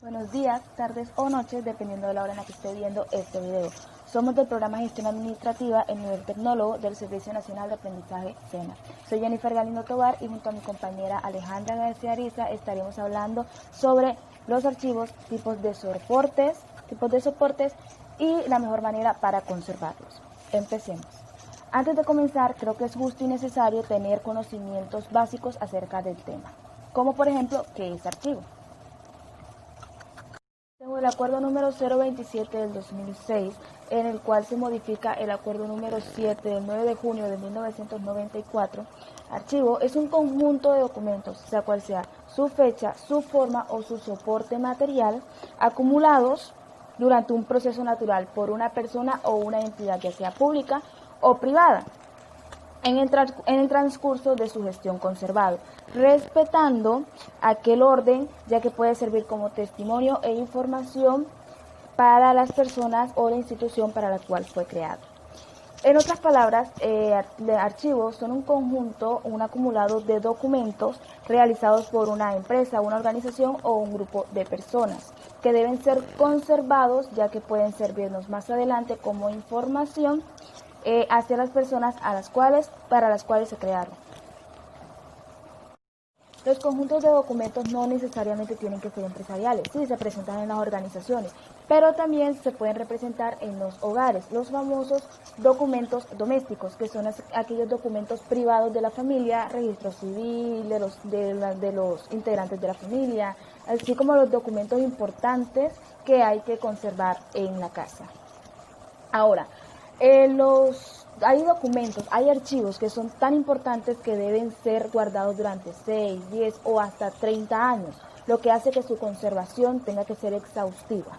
Buenos días, tardes o noches, dependiendo de la hora en la que esté viendo este video. Somos del programa Gestión Administrativa, el nivel tecnólogo del Servicio Nacional de Aprendizaje SENA. Soy Jennifer Galindo Tobar y junto a mi compañera Alejandra García Ariza estaremos hablando sobre los archivos, tipos de soportes y la mejor manera para conservarlos. Empecemos. Antes de comenzar, creo que es justo y necesario tener conocimientos básicos acerca del tema, como por ejemplo, ¿qué es archivo? Tengo el acuerdo número 027 del 2006, en el cual se modifica el acuerdo número 7 del 9 de junio de 1994. Archivo es un conjunto de documentos, sea cual sea su fecha, su forma o su soporte material, acumulados durante un proceso natural por una persona o una entidad, ya sea pública o privada, en el transcurso de su gestión conservado, respetando aquel orden, ya que puede servir como testimonio e información para las personas o la institución para la cual fue creado. En otras palabras, archivos son un conjunto, un acumulado de documentos realizados por una empresa, una organización o un grupo de personas, que deben ser conservados, ya que pueden servirnos más adelante como información hacia las personas para las cuales se crearon. Los conjuntos de documentos no necesariamente tienen que ser empresariales, sí se presentan en las organizaciones, pero también se pueden representar en los hogares, los famosos documentos domésticos, que son aquellos documentos privados de la familia, registro civil, de los integrantes de la familia, así como los documentos importantes que hay que conservar en la casa. Ahora, hay archivos que son tan importantes que deben ser guardados durante 6, 10 o hasta 30 años, lo que hace que su conservación tenga que ser exhaustiva.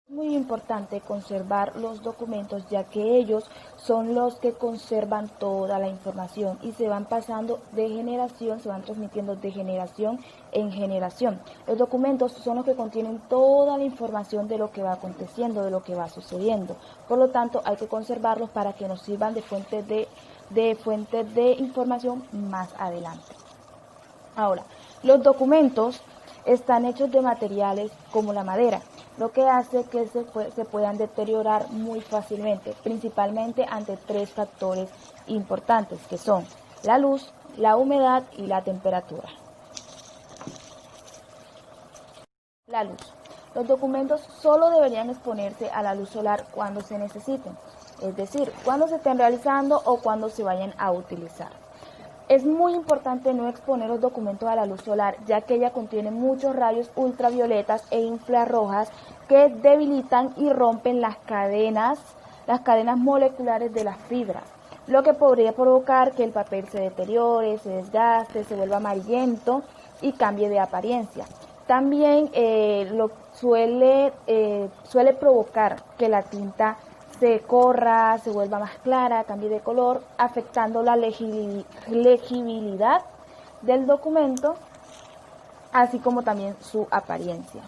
Es muy importante conservar los documentos, ya que ellos son los que conservan toda la información y se van pasando de generación, se van transmitiendo de generación en generación. Los documentos son los que contienen toda la información de lo que va aconteciendo, de lo que va sucediendo. Por lo tanto, hay que conservarlos para que nos sirvan de fuente de información más adelante. Ahora, los documentos están hechos de materiales como la madera, lo que hace que se puedan deteriorar muy fácilmente, principalmente ante 3 factores importantes, que son la luz, la humedad y la temperatura. La luz. Los documentos solo deberían exponerse a la luz solar cuando se necesiten, es decir, cuando se estén realizando o cuando se vayan a utilizar. Es muy importante no exponer los documentos a la luz solar, ya que ella contiene muchos rayos ultravioletas e infrarrojas que debilitan y rompen las cadenas moleculares de las fibras, lo que podría provocar que el papel se deteriore, se desgaste, se vuelva amarillento y cambie de apariencia. También suele provocar que la tinta se corra, se vuelva más clara, cambie de color, afectando la legibilidad del documento, así como también su apariencia.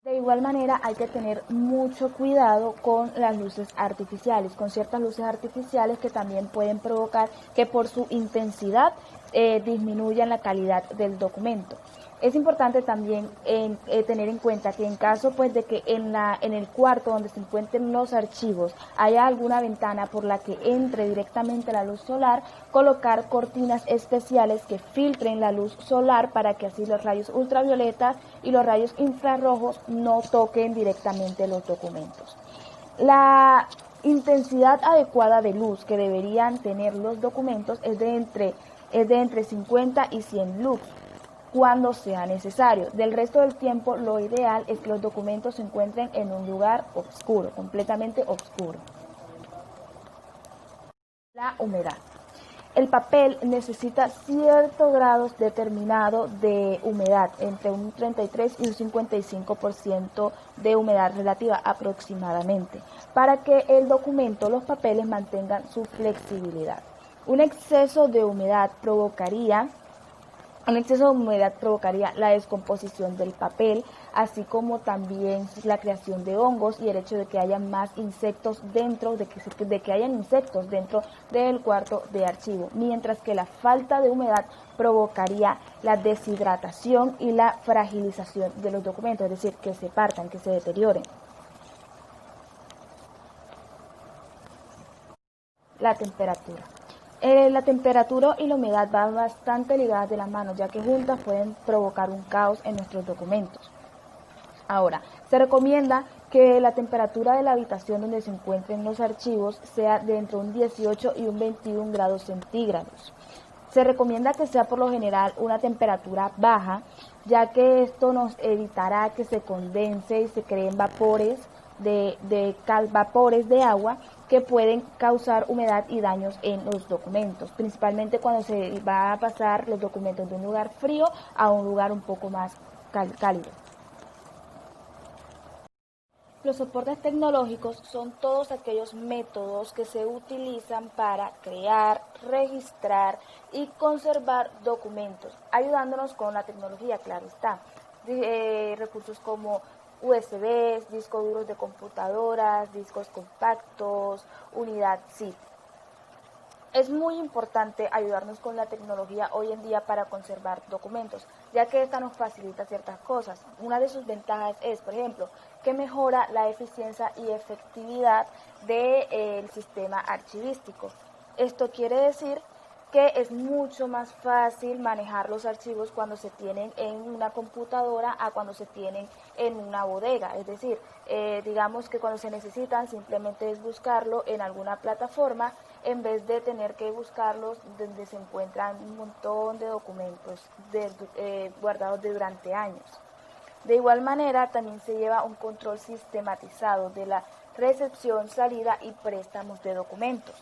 De igual manera, hay que tener mucho cuidado con las luces artificiales, con ciertas luces artificiales que también pueden provocar que por su intensidad disminuyan la calidad del documento. Es importante también tener en cuenta que en caso pues de que en el cuarto donde se encuentren los archivos haya alguna ventana por la que entre directamente la luz solar, colocar cortinas especiales que filtren la luz solar para que así los rayos ultravioletas y los rayos infrarrojos no toquen directamente los documentos. La intensidad adecuada de luz que deberían tener los documentos es de entre 50 y 100 lux cuando sea necesario. Del resto del tiempo, lo ideal es que los documentos se encuentren en un lugar oscuro, completamente oscuro. La humedad. El papel necesita ciertos grados determinados de humedad, entre un 33 y un 55% de humedad relativa aproximadamente, para que el documento, los papeles mantengan su flexibilidad. Un exceso de humedad provocaría Un exceso de humedad provocaría la descomposición del papel, así como también la creación de hongos y el hecho de que haya más insectos dentro, de que hayan insectos dentro del cuarto de archivo, mientras que la falta de humedad provocaría la deshidratación y la fragilización de los documentos, es decir, que se partan, que se deterioren. La temperatura. La temperatura y la humedad van bastante ligadas de la mano, ya que juntas pueden provocar un caos en nuestros documentos. Ahora, se recomienda que la temperatura de la habitación donde se encuentren los archivos sea de entre un 18 y un 21 grados centígrados. Se recomienda que sea por lo general una temperatura baja, ya que esto nos evitará que se condense y se creen vapores vapores de agua que pueden causar humedad y daños en los documentos, principalmente cuando se va a pasar los documentos de un lugar frío a un lugar un poco más cálido. Los soportes tecnológicos son todos aquellos métodos que se utilizan para crear, registrar y conservar documentos, ayudándonos con la tecnología, claro está. Recursos como USBs, discos duros de computadoras, discos compactos, unidad zip. Es muy importante ayudarnos con la tecnología hoy en día para conservar documentos, ya que esta nos facilita ciertas cosas. Una de sus ventajas es, por ejemplo, que mejora la eficiencia y efectividad del sistema archivístico. Esto quiere decir que es mucho más fácil manejar los archivos cuando se tienen en una computadora a cuando se tienen en una bodega. Es decir, digamos que cuando se necesitan simplemente es buscarlo en alguna plataforma en vez de tener que buscarlos donde se encuentran un montón de documentos guardados durante años. De igual manera, también se lleva un control sistematizado de la recepción, salida y préstamos de documentos.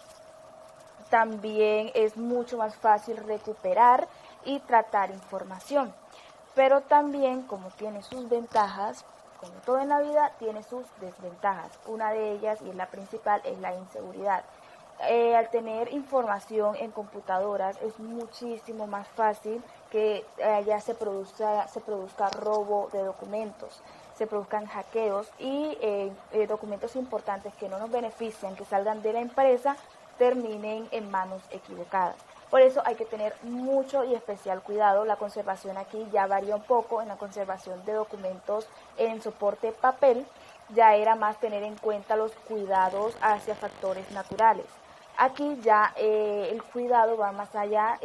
También es mucho más fácil recuperar y tratar información, pero también, como tiene sus ventajas, como todo en la vida, tiene sus desventajas. Una de ellas, y es la principal, es la inseguridad. Al tener información en computadoras es muchísimo más fácil que ya se produzca robo de documentos, se produzcan hackeos y documentos importantes que no nos benefician, que salgan de la empresa, terminen en manos equivocadas. Por eso hay que tener mucho y especial cuidado. La conservación aquí ya varía un poco. En la conservación de documentos en soporte papel ya era más tener en cuenta los cuidados hacia factores naturales. Aquí ya el cuidado va más allá,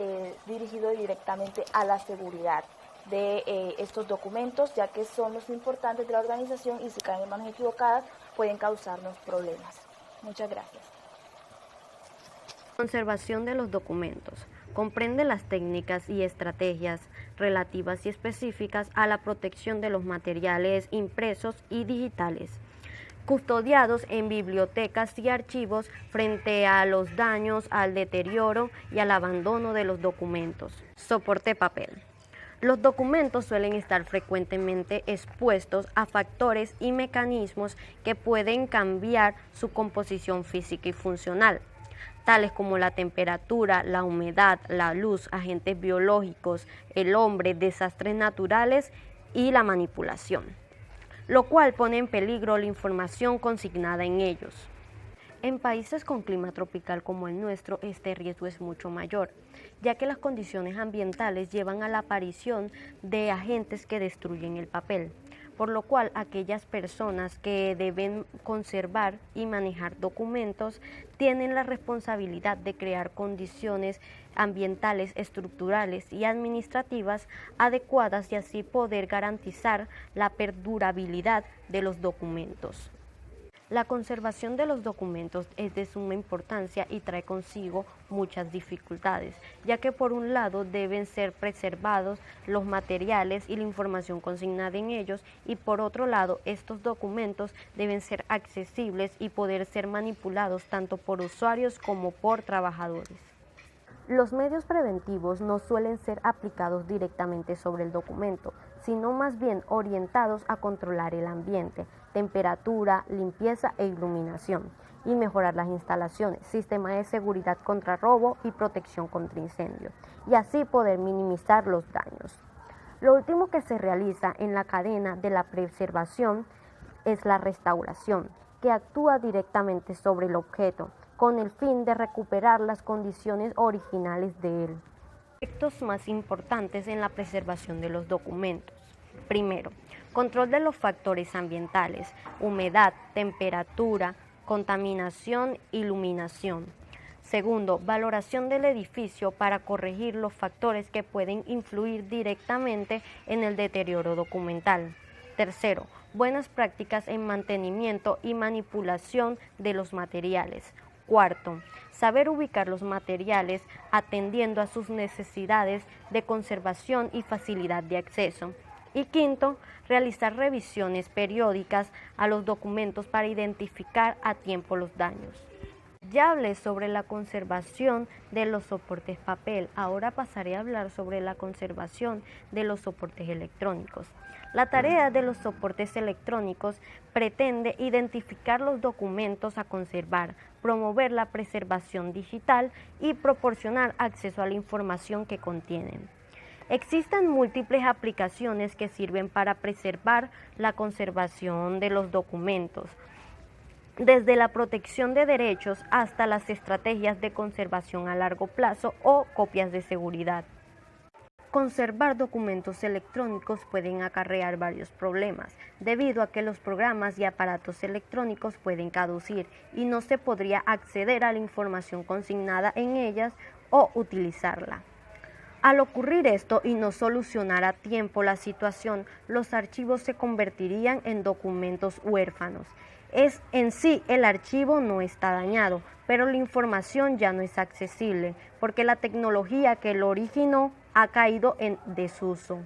dirigido directamente a la seguridad de estos documentos, ya que son los importantes de la organización y si caen en manos equivocadas pueden causarnos problemas. Muchas gracias. Conservación de los documentos. Comprende las técnicas y estrategias relativas y específicas a la protección de los materiales impresos y digitales, custodiados en bibliotecas y archivos frente a los daños, al deterioro y al abandono de los documentos. Soporte papel. Los documentos suelen estar frecuentemente expuestos a factores y mecanismos que pueden cambiar su composición física y funcional, tales como la temperatura, la humedad, la luz, agentes biológicos, el hombre, desastres naturales y la manipulación, lo cual pone en peligro la información consignada en ellos. En países con clima tropical como el nuestro, este riesgo es mucho mayor, ya que las condiciones ambientales llevan a la aparición de agentes que destruyen el papel, por lo cual aquellas personas que deben conservar y manejar documentos tienen la responsabilidad de crear condiciones ambientales, estructurales y administrativas adecuadas y así poder garantizar la perdurabilidad de los documentos. La conservación de los documentos es de suma importancia y trae consigo muchas dificultades, ya que por un lado deben ser preservados los materiales y la información consignada en ellos y por otro lado estos documentos deben ser accesibles y poder ser manipulados tanto por usuarios como por trabajadores. Los medios preventivos no suelen ser aplicados directamente sobre el documento, sino más bien orientados a controlar el ambiente, temperatura, limpieza e iluminación, y mejorar las instalaciones, sistema de seguridad contra robo y protección contra incendio, y así poder minimizar los daños. Lo último que se realiza en la cadena de la preservación es la restauración, que actúa directamente sobre el objeto, con el fin de recuperar las condiciones originales de él. Aspectos más importantes en la preservación de los documentos. Primero, control de los factores ambientales, humedad, temperatura, contaminación, iluminación. Segundo, valoración del edificio para corregir los factores que pueden influir directamente en el deterioro documental. Tercero, buenas prácticas en mantenimiento y manipulación de los materiales. Cuarto, saber ubicar los materiales atendiendo a sus necesidades de conservación y facilidad de acceso. Y quinto, realizar revisiones periódicas a los documentos para identificar a tiempo los daños. Ya hablé sobre la conservación de los soportes papel, ahora pasaré a hablar sobre la conservación de los soportes electrónicos. La tarea de los soportes electrónicos pretende identificar los documentos a conservar, promover la preservación digital y proporcionar acceso a la información que contienen. Existen múltiples aplicaciones que sirven para preservar la conservación de los documentos, desde la protección de derechos hasta las estrategias de conservación a largo plazo o copias de seguridad. Conservar documentos electrónicos pueden acarrear varios problemas, debido a que los programas y aparatos electrónicos pueden caducir y no se podría acceder a la información consignada en ellas o utilizarla. Al ocurrir esto y no solucionar a tiempo la situación, los archivos se convertirían en documentos huérfanos. En sí el archivo no está dañado, pero la información ya no es accesible, porque la tecnología que lo originó ha caído en desuso.